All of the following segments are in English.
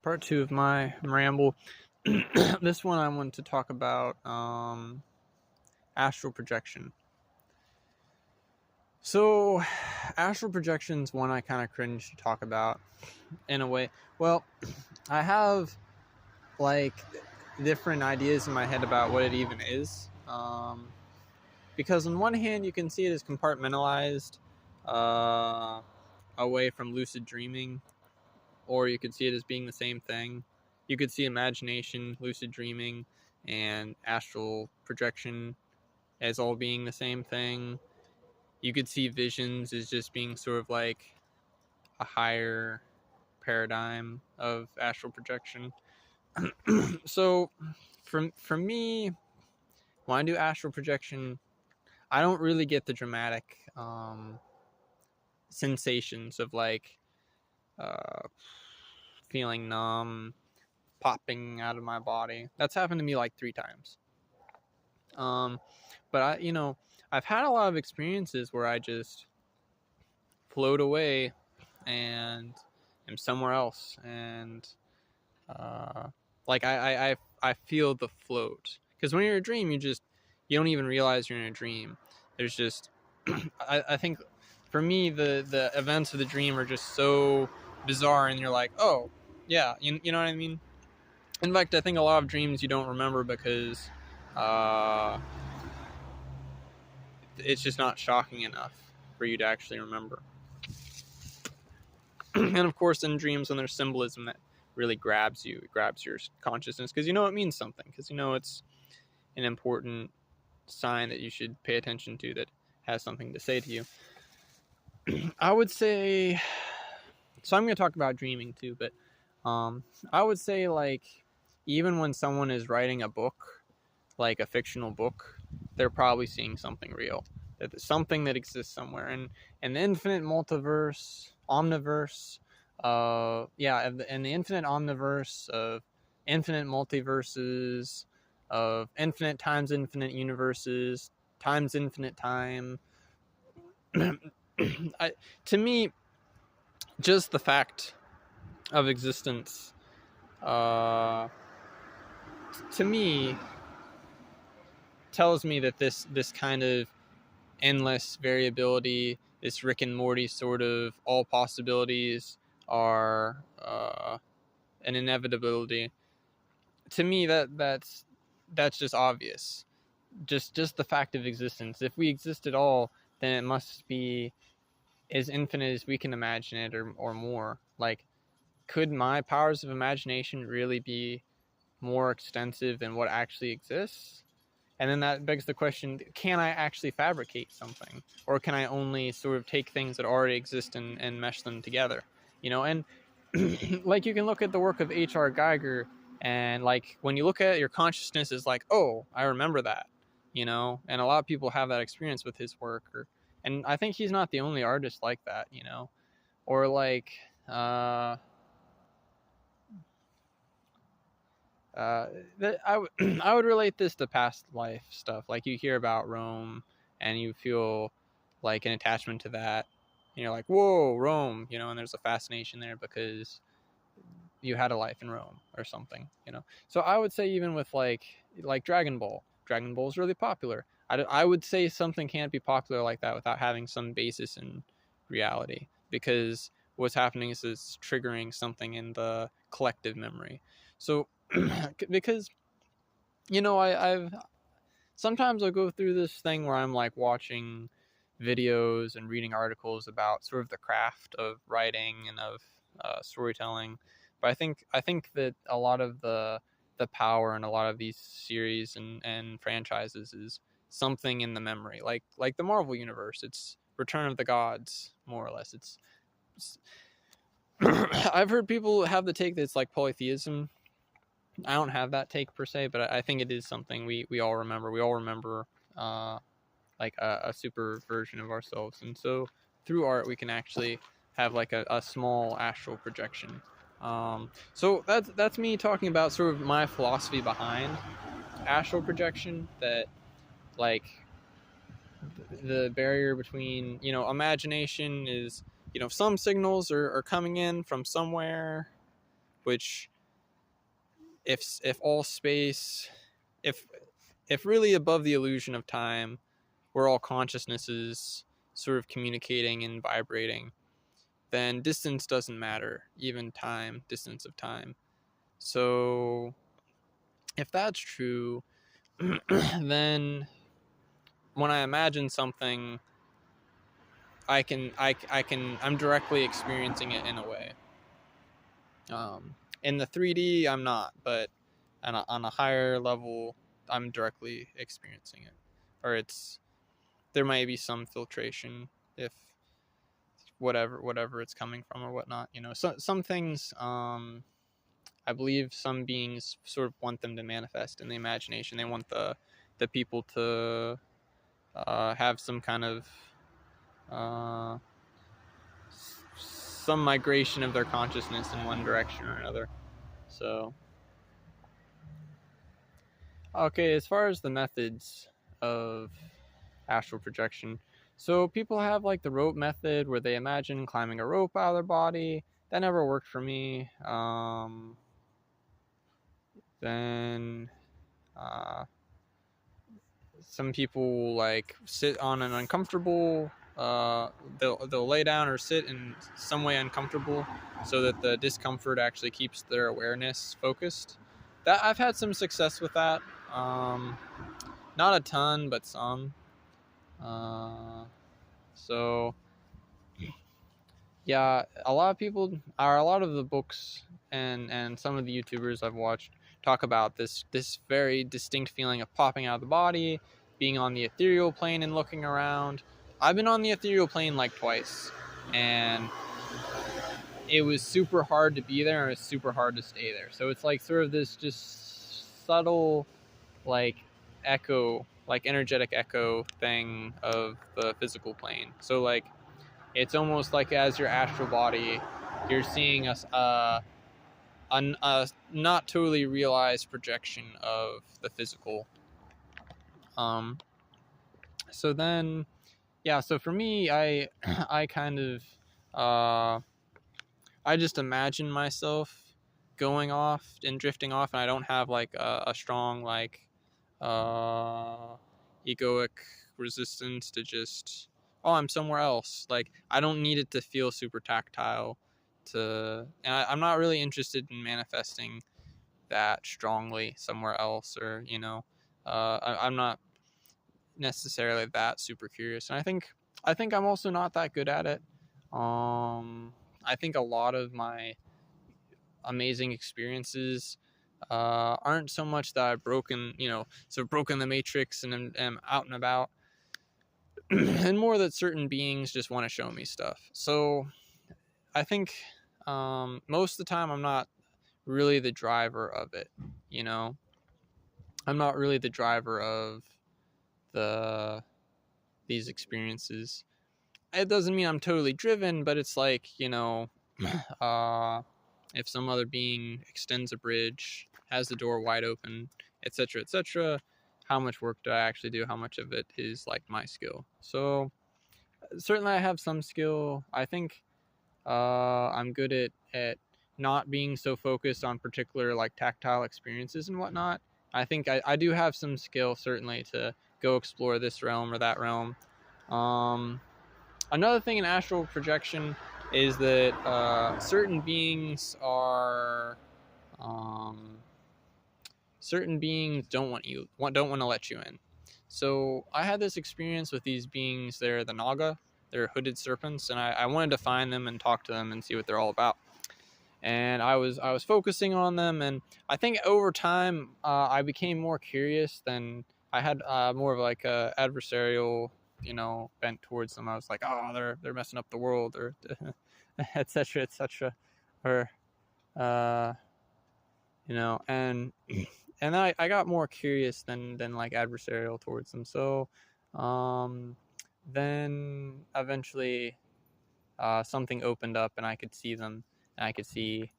Part 2 of my ramble. This one I want to talk about astral projection. So, astral projection is one I kind of cringe to talk about in a way. Well, I have like different ideas in my head about what it even is. Because on one hand, you can see it as compartmentalized away from lucid dreaming, or you could see it as being the same thing. You could see imagination, lucid dreaming, and astral projection as all being the same thing. You could see visions as just being sort of like a higher paradigm of astral projection. So for me, when I do astral projection, I don't really get the dramatic sensations of like feeling numb, popping out of my body. That's happened to me like 3 times. But I've had a lot of experiences where I just float away and am somewhere else, and like I feel the float. Because when you're in a dream, you don't even realize you're in a dream. There's just I think for me the events of the dream are just so bizarre, and you're like, oh yeah, you know what I mean. In fact, I think a lot of dreams you don't remember because it's just not shocking enough for you to actually remember. And of course, in dreams, when there's symbolism that really grabs you, it grabs your consciousness because it means something, because it's an important sign that you should pay attention to, that has something to say to you. I would say, so I'm going to talk about dreaming too, but I would say, like, even when someone is writing a book, like a fictional book, they're probably seeing something real, that something that exists somewhere. And the infinite multiverse, omniverse, and the infinite omniverse of infinite multiverses, of infinite times infinite universes, times infinite time. To me, just the fact of existence, to me, tells me that this kind of endless variability, this Rick and Morty sort of all possibilities are an inevitability. To me, that's just obvious. Just the fact of existence. If we exist at all, then it must be as infinite as we can imagine it, or more. Like, could my powers of imagination really be more extensive than what actually exists? And then that begs the question, can I actually fabricate something? Or can I only sort of take things that already exist and mesh them together? And like, you can look at the work of H.R. Geiger, and like, when you look at it, your consciousness is like, oh, I remember that, and a lot of people have that experience with his work. And I think he's not the only artist like that, or like, I would relate this to past life stuff. Like, you hear about Rome and you feel like an attachment to that. And you're like, whoa, Rome, and there's a fascination there because you had a life in Rome or something, So I would say, even with like Dragon Ball is really popular. I would say something can't be popular like that without having some basis in reality, because what's happening is it's triggering something in the collective memory. So because I've sometimes I'll go through this thing where I'm like watching videos and reading articles about sort of the craft of writing and of storytelling, but I think that a lot of the power in a lot of these series and franchises is something in the memory, like the Marvel universe. It's Return of the Gods, more or less. It's I've heard people have the take that it's like polytheism. I don't have that take per se, but I think it is something we all remember. We all remember like a super version of ourselves. And so through art, we can actually have like a small astral projection. So that's me talking about sort of my philosophy behind astral projection, that like the barrier between, imagination is, some signals are coming in from somewhere, which if all space, if really above the illusion of time, where all consciousnesses sort of communicating and vibrating, then distance doesn't matter, even time, distance of time. So if that's true, then when I imagine something, I'm directly experiencing it in a way. In the 3D, I'm not, but on a higher level, I'm directly experiencing it, or there might be some filtration if whatever it's coming from or whatnot. Some things, I believe some beings sort of want them to manifest in the imagination. They want the people to have some kind of uh, some migration of their consciousness in one direction or another. So, okay, as far as the methods of astral projection, so people have like the rope method where they imagine climbing a rope out of their body. That never worked for me. Then some people like sit on an uncomfortable, they'll lay down or sit in some way uncomfortable so that the discomfort actually keeps their awareness focused. That I've had some success with that. Not a ton, but some. So yeah, a lot of the books and some of the YouTubers I've watched talk about this very distinct feeling of popping out of the body, being on the ethereal plane and looking around. I've been on the ethereal plane like twice, and it was super hard to be there and it's super hard to stay there. So it's like sort of this just subtle like echo, like energetic echo thing of the physical plane. So like it's almost like as your astral body, you're seeing a not totally realized projection of the physical. So then, yeah. So for me, I kind of, I just imagine myself going off and drifting off, and I don't have like a strong like egoic resistance to just, oh, I'm somewhere else. Like I don't need it to feel super tactile and I'm not really interested in manifesting that strongly somewhere else, or I'm not necessarily that super curious, and I think I'm also not that good at it. I think a lot of my amazing experiences aren't so much that I've broken the matrix and am out and about, and more that certain beings just want to show me stuff. So I think most of the time I'm not really the driver of it. I'm not really the driver of these experiences. It doesn't mean I'm totally driven, but it's like, if some other being extends a bridge, has the door wide open, etc., etc., how much work do I actually do? How much of it is like my skill? So certainly I have some skill. I think I'm good at not being so focused on particular like tactile experiences and whatnot. I think I do have some skill certainly to go explore this realm or that realm. Another thing in astral projection is that certain beings don't want to let you in. So I had this experience with these beings. They're the Naga. They're hooded serpents, and I wanted to find them and talk to them and see what they're all about. And I was focusing on them, and I think over time I became more curious than I had more of like a adversarial, bent towards them. I was like, oh, they're messing up the world, or etc. etc. Or and I got more curious than like adversarial towards them. So then eventually something opened up and I could see them, and I could see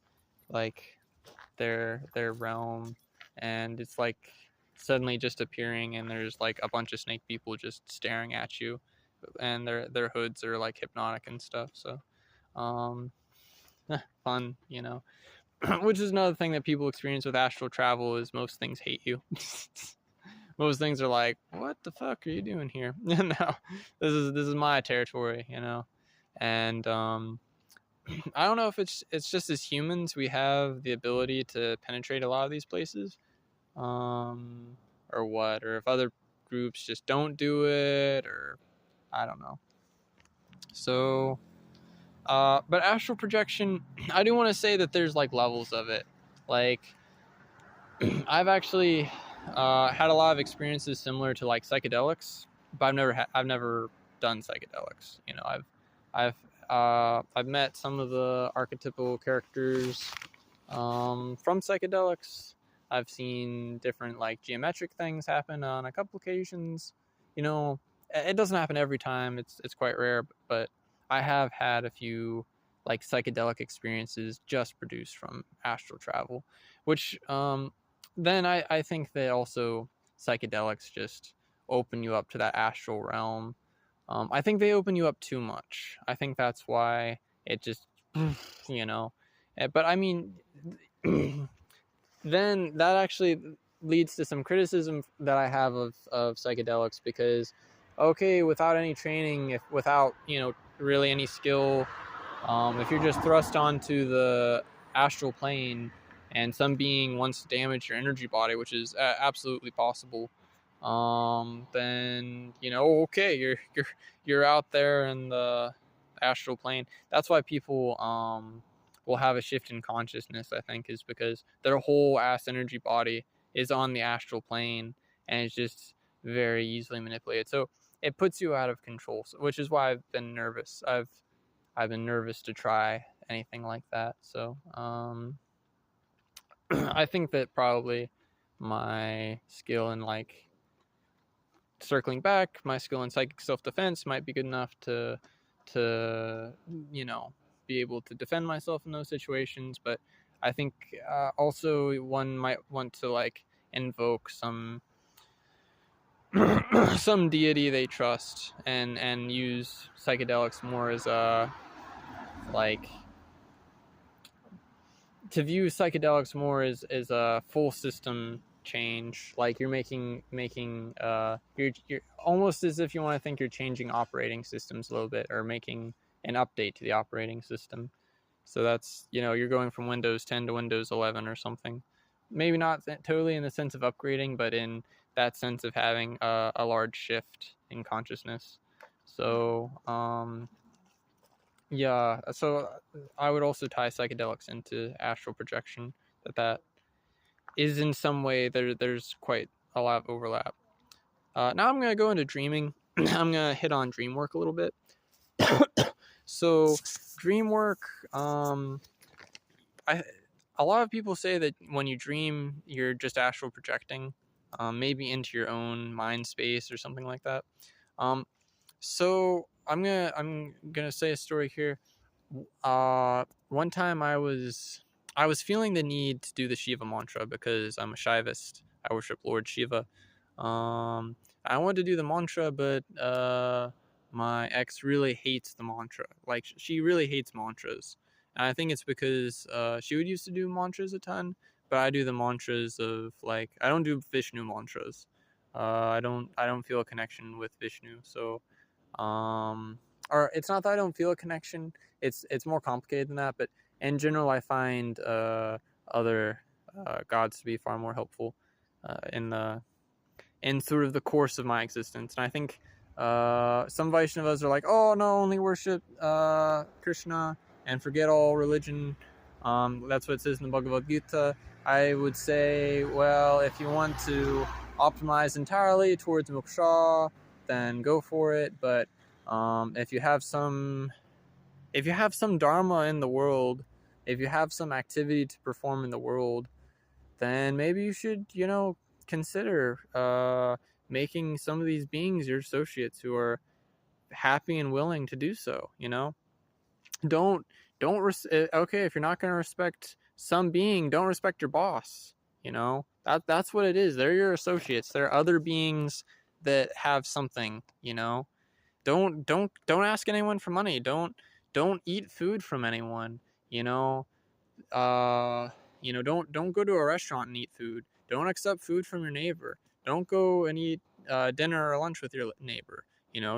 like their realm, and it's like suddenly just appearing, and there's like a bunch of snake people just staring at you, and their hoods are like hypnotic and stuff. So fun. which is another thing that people experience with astral travel, is most things hate you. Most things are like, what the fuck are you doing here? No, this is my territory, you know. And I don't know if it's just as humans we have the ability to penetrate a lot of these places, or what, or if other groups just don't do it, or I don't know. So, but astral projection, I do want to say that there's like levels of it. Like, I've actually had a lot of experiences similar to like psychedelics, but I've never done psychedelics. You know, I've met some of the archetypal characters from psychedelics. I've seen different like geometric things happen on a couple occasions. You know, it doesn't happen every time. It's quite rare, but I have had a few like psychedelic experiences just produced from astral travel, which then I think that also psychedelics just open you up to that astral realm. I think they open you up too much. I think that's why it just, you know. But I mean, then that actually leads to some criticism that I have of psychedelics, because, okay, without any training, if without, you know, really any skill, if you're just thrust onto the astral plane and some being wants to damage your energy body, which is absolutely possible, then, you know, okay, you're out there in the astral plane. That's why people will have a shift in consciousness, I think, is because their whole ass energy body is on the astral plane, and it's just very easily manipulated. So it puts you out of control, which is why I've been nervous. I've been nervous to try anything like that. So I think that probably my skill in like circling back, my skill in psychic self-defense might be good enough to you know, be able to defend myself in those situations. But I think also one might want to like invoke some some deity they trust, and use psychedelics more as a like to view psychedelics more as a full system change. Like you're making you're almost as if you want to think you're changing operating systems a little bit, or making an update to the operating system. So that's, you know, you're going from Windows 10 to Windows 11 or something. Maybe not totally in the sense of upgrading, but in that sense of having a large shift in consciousness. So yeah, so I would also tie psychedelics into astral projection. That is in some way there's quite a lot of overlap. Now I'm gonna go into dreaming. I'm gonna hit on dream work a little bit. So dream work, a lot of people say that when you dream, you're just astral projecting, maybe into your own mind space or something like that. So I'm gonna say a story here. One time I was feeling the need to do the Shiva mantra because I'm a Shaivist. I worship Lord Shiva. I wanted to do the mantra, but my ex really hates the mantra. Like, she really hates mantras, and I think it's because she would used to do mantras a ton, but I do the mantras of, like, I don't do Vishnu mantras. I don't feel a connection with Vishnu, so or it's not that I don't feel a connection. It's more complicated than that. But in general, I find other gods to be far more helpful in sort of the course of my existence. And I think some Vaishnavas are like, oh no, only worship Krishna and forget all religion. That's what it says in the Bhagavad Gita. I would say, well, if you want to optimize entirely towards moksha, then go for it. But if you have some dharma in the world, if you have some activity to perform in the world, then maybe you should, you know, consider making some of these beings your associates who are happy and willing to do so. You know, don't okay, if you're not going to respect some being, don't respect your boss. You know, that's what it is. They're your associates. They're other beings that have something. You know, don't ask anyone for money. Don't eat food from anyone. You know, don't go to a restaurant and eat food. Don't accept food from your neighbor. Don't go and eat dinner or lunch with your neighbor.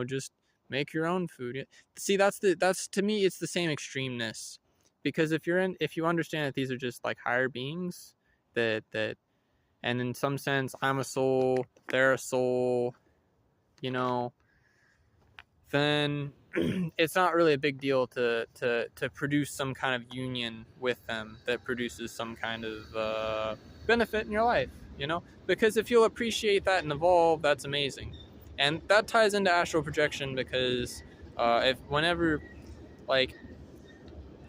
Just make your own food. See, that's to me, it's the same extremeness, because if you understand that these are just like higher beings, that and in some sense I'm a soul, they're a soul, then it's not really a big deal to produce some kind of union with them that produces some kind of benefit in your life, because if you'll appreciate that and evolve, that's amazing. And that ties into astral projection, because if whenever, like,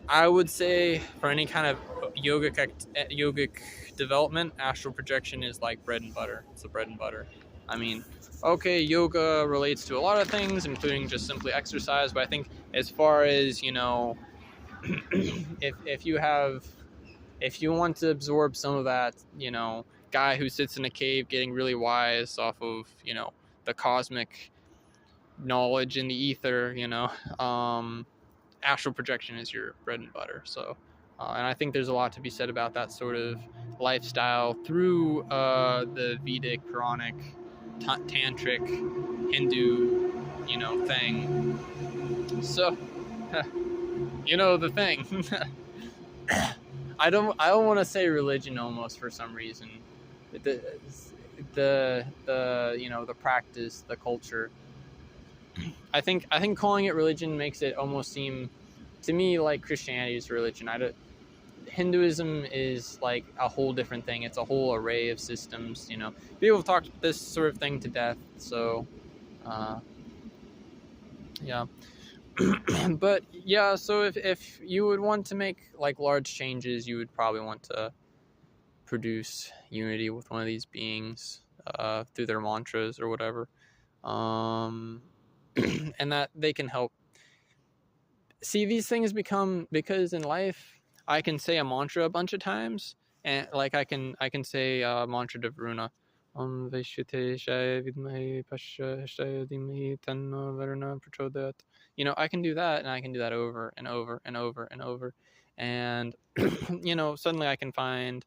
I would say for any kind of yogic development, astral projection is like bread and butter. It's the bread and butter. I mean, okay, yoga relates to a lot of things, including just simply exercise, but I think as far as, if you want to absorb some of that, guy who sits in a cave getting really wise off of, the cosmic knowledge in the ether, astral projection is your bread and butter. So, and I think there's a lot to be said about that sort of lifestyle through the Vedic, Puranic, tantric, Hindu, thing. So, the thing. I don't want to say religion almost for some reason. The practice, the culture. I think calling it religion makes it almost seem to me like Christianity is religion. Hinduism is like a whole different thing. It's a whole array of systems. People have talked this sort of thing to death. So, yeah. But yeah, so if you would want to make like large changes, you would probably want to produce unity with one of these beings through their mantras or whatever, and that they can help. See, these things become, because in life I can say a mantra a bunch of times, and like I can say mantra de Varuna. Om Vaishute Shaya Vidmahi Pasha Shaya Dimhi Tanno Varuna Prachodayat. I can do that, and I can do that over and over and over and over. And, suddenly I can find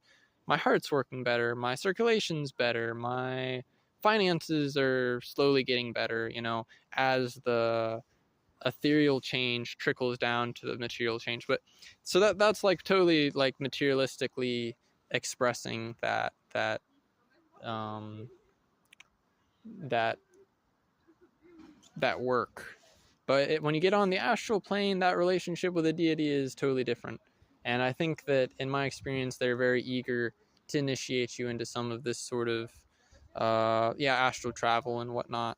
my heart's working better, my circulation's better, my finances are slowly getting better, as the ethereal change trickles down to the material change. But so that's like totally like materialistically expressing that work. But when you get on the astral plane, that relationship with a deity is totally different. And I think that in my experience, they're very eager to initiate you into some of this sort of astral travel and whatnot.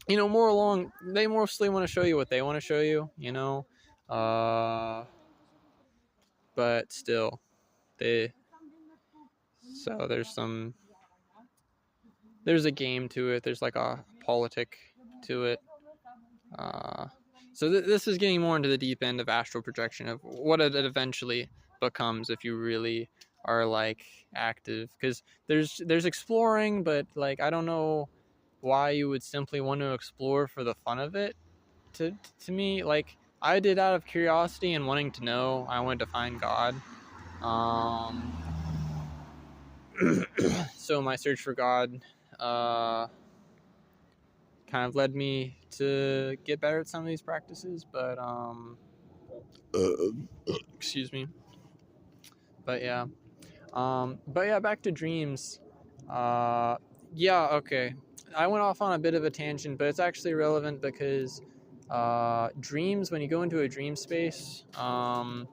More along, they mostly want to show you what they want to show you, but still, so there's a game to it. There's like a politic to it. So this is getting more into the deep end of astral projection, of what it eventually becomes if you really are like active, because there's exploring, but like I don't know why you would simply want to explore for the fun of it. To me, like, I did out of curiosity and wanting to know. I wanted to find God. So my search for God kind of led me to get better at some of these practices, but excuse me. But yeah, back to dreams. Okay. I went off on a bit of a tangent, but it's actually relevant because dreams, when you go into a dream space, so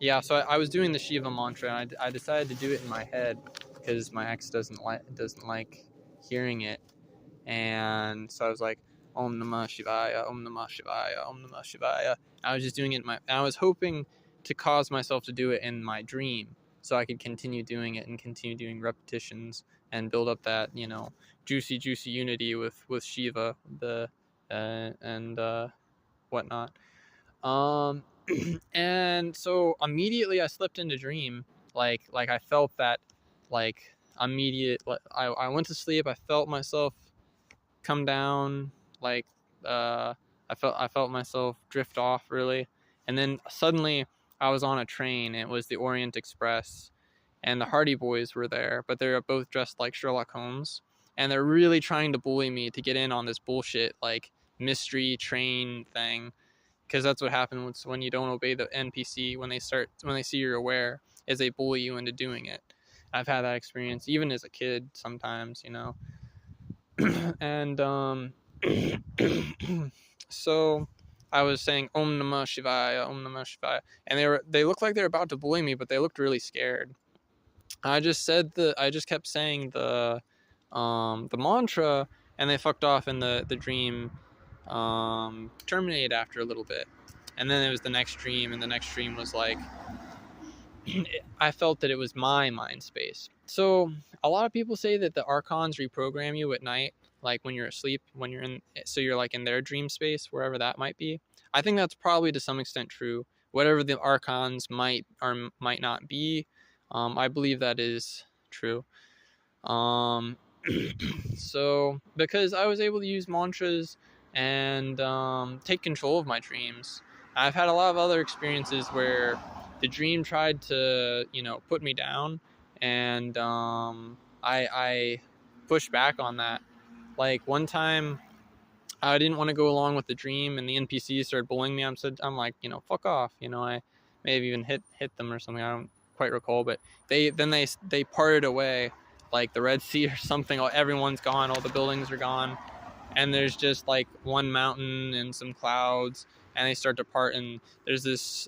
I was doing the Shiva mantra, and I decided to do it in my head because my ex doesn't like hearing it, and so I was like, Om Namah Shivaya, Om Namah Shivaya, Om Namah Shivaya. I was just doing it and I was hoping to cause myself to do it in my dream, so I could continue doing it and continue doing repetitions and build up that juicy unity with Shiva, and whatnot. And so immediately I slipped into dream, like I felt that like immediate. I went to sleep. I felt myself come down, I felt myself drift off really, and then suddenly I was on a train. It was the Orient Express, and the Hardy Boys were there, but they're both dressed like Sherlock Holmes, and they're really trying to bully me to get in on this bullshit like mystery train thing, because that's what happens when you don't obey the NPC when they see you're aware, is they bully you into doing it. I've had that experience even as a kid sometimes, you know. And so I was saying Om Namah Shivaya, Om Namah Shivaya, and they looked like they were about to bully me, but they looked really scared. I just kept saying the mantra, and they fucked off, and the dream terminated after a little bit. And then it was the next dream, and the next dream was like, I felt that it was my mind space. So a lot of people say that the archons reprogram you at night, like when you're asleep, so you're like in their dream space, wherever that might be. I think that's probably to some extent true. Whatever the archons might or might not be, I believe that is true. So because I was able to use mantras and take control of my dreams, I've had a lot of other experiences where the dream tried to, put me down, and I pushed back on that. Like one time, I didn't want to go along with the dream, and the NPCs started bullying me. I'm like, fuck off. I may have even hit them or something. I don't quite recall, but they parted away, like the Red Sea or something. Everyone's gone. All the buildings are gone, and there's just like one mountain and some clouds, and they start to part, and there's this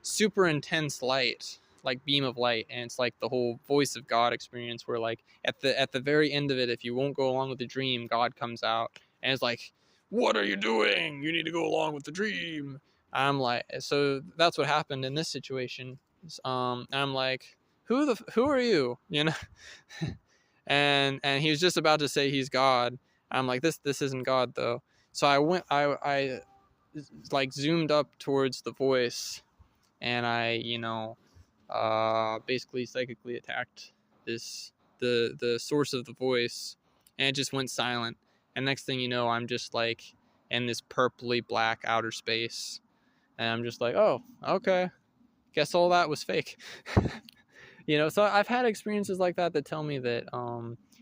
super intense light, like beam of light, and it's like the whole voice of God experience, where like at the very end of it, if you won't go along with the dream, God comes out and it's like, what are you doing? You need to go along with the dream. I'm like, so that's what happened in this situation. I'm like, who are you? And he was just about to say he's God. I'm like, this isn't God though. So I like zoomed up towards the voice, and I basically psychically attacked the source of the voice, and it just went silent. And next thing you know, I'm just like in this purpley black outer space, and I'm just like, oh, okay, guess all that was fake. So I've had experiences like that tell me that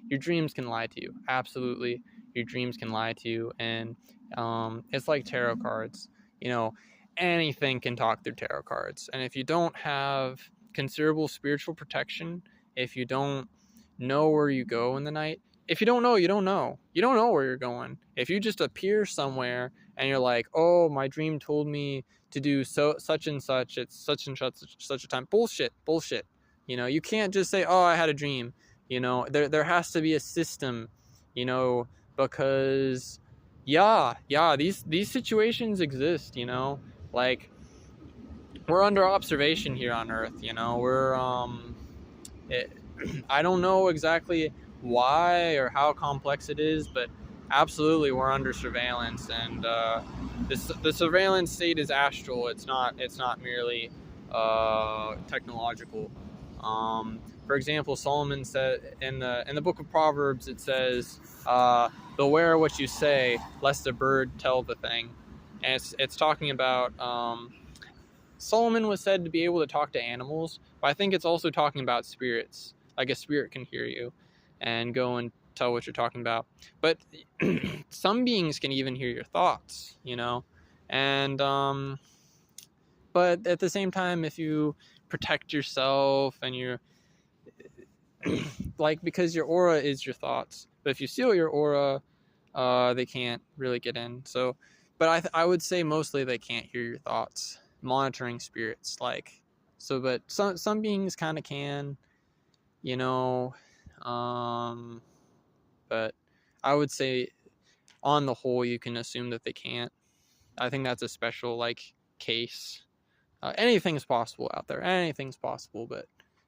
your dreams can lie to you. Absolutely, your dreams can lie to you, and it's like tarot cards. Anything can talk through tarot cards, and if you don't have considerable spiritual protection, if you don't know where you go in the night, if you don't know, you don't know. You don't know where you're going. If you just appear somewhere and you're like, oh, my dream told me to do such and such at such and such a time. Bullshit. You can't just say, oh, I had a dream. There has to be a system, because these situations exist, like we're under observation here on Earth, we're I don't know exactly why or how complex it is, but absolutely we're under surveillance, and the surveillance state is astral. It's not merely technological. For example, Solomon said in the book of Proverbs, it says, beware what you say, lest a bird tell the thing. And it's talking about Solomon was said to be able to talk to animals, but I think it's also talking about spirits. Like a spirit can hear you and go and tell what you're talking about. But some beings can even hear your thoughts, and but at the same time, if you protect yourself and you're like, because your aura is your thoughts, but if you seal your aura, they can't really get in. So, but I would say mostly they can't hear your thoughts. Monitoring spirits, but some beings kind of can, but I would say on the whole you can assume that they can't. I think that's a special case. Anything's possible out there. Anything's possible, but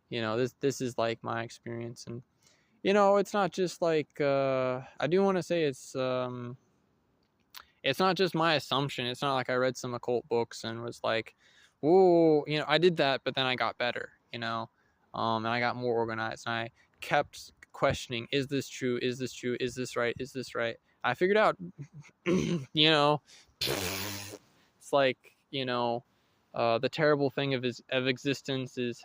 this is like my experience, and it's not just like I do want to say it's not just my assumption. It's not like I read some occult books and was like, whoa, I did that, but then I got better, and I got more organized, and I kept questioning, is this true? Is this true? Is this right? Is this right? I figured out, it's like, The terrible thing of existence is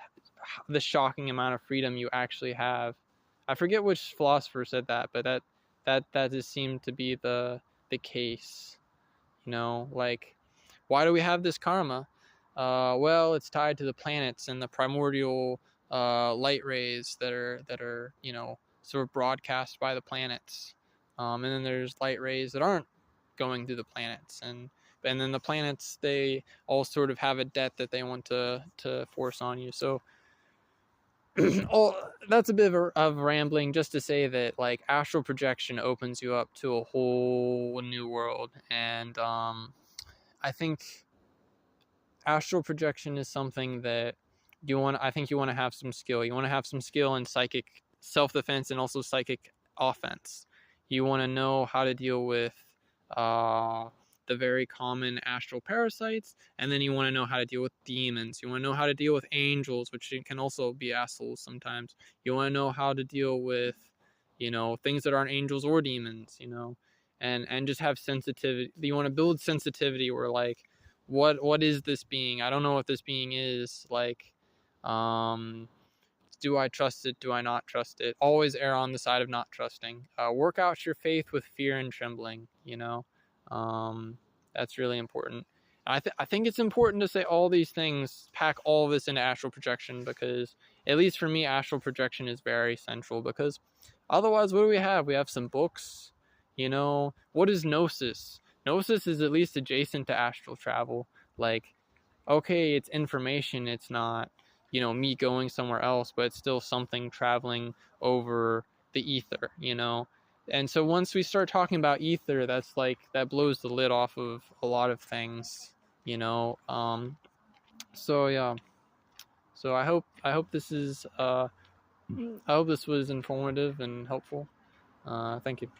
the shocking amount of freedom you actually have. I forget which philosopher said that, but that just seemed to be the case. You know, like, why do we have this karma? Well, it's tied to the planets and the primordial light rays that are sort of broadcast by the planets, and then there's light rays that aren't going through the planets, and then the planets, they all sort of have a debt that they want to force on you. So oh, that's a bit of rambling, just to say that, like, astral projection opens you up to a whole new world, and I think astral projection is something that I think you want to have some skill. You want to have some skill in psychic self-defense and also psychic offense. You want to know how to deal with uh, the very common astral parasites, and then you want to know how to deal with demons. You want to know how to deal with angels, which can also be assholes sometimes. You want to know how to deal with, things that aren't angels or demons, and just have sensitivity. You want to build sensitivity where, like, what is this being? I don't know what this being is. Like, do I trust it? Do I not trust it? Always err on the side of not trusting. Work out your faith with fear and trembling. That's really important. I think it's important to say all these things, pack all of this into astral projection, because at least for me, astral projection is very central. Because otherwise, what do we have? We have some books. What is gnosis? Gnosis is at least adjacent to astral travel. Like, okay, it's information. It's not, me going somewhere else, but it's still something traveling over the ether. And so once we start talking about ether, that's like, that blows the lid off of a lot of things. So yeah. So I hope this was informative and helpful. Thank you.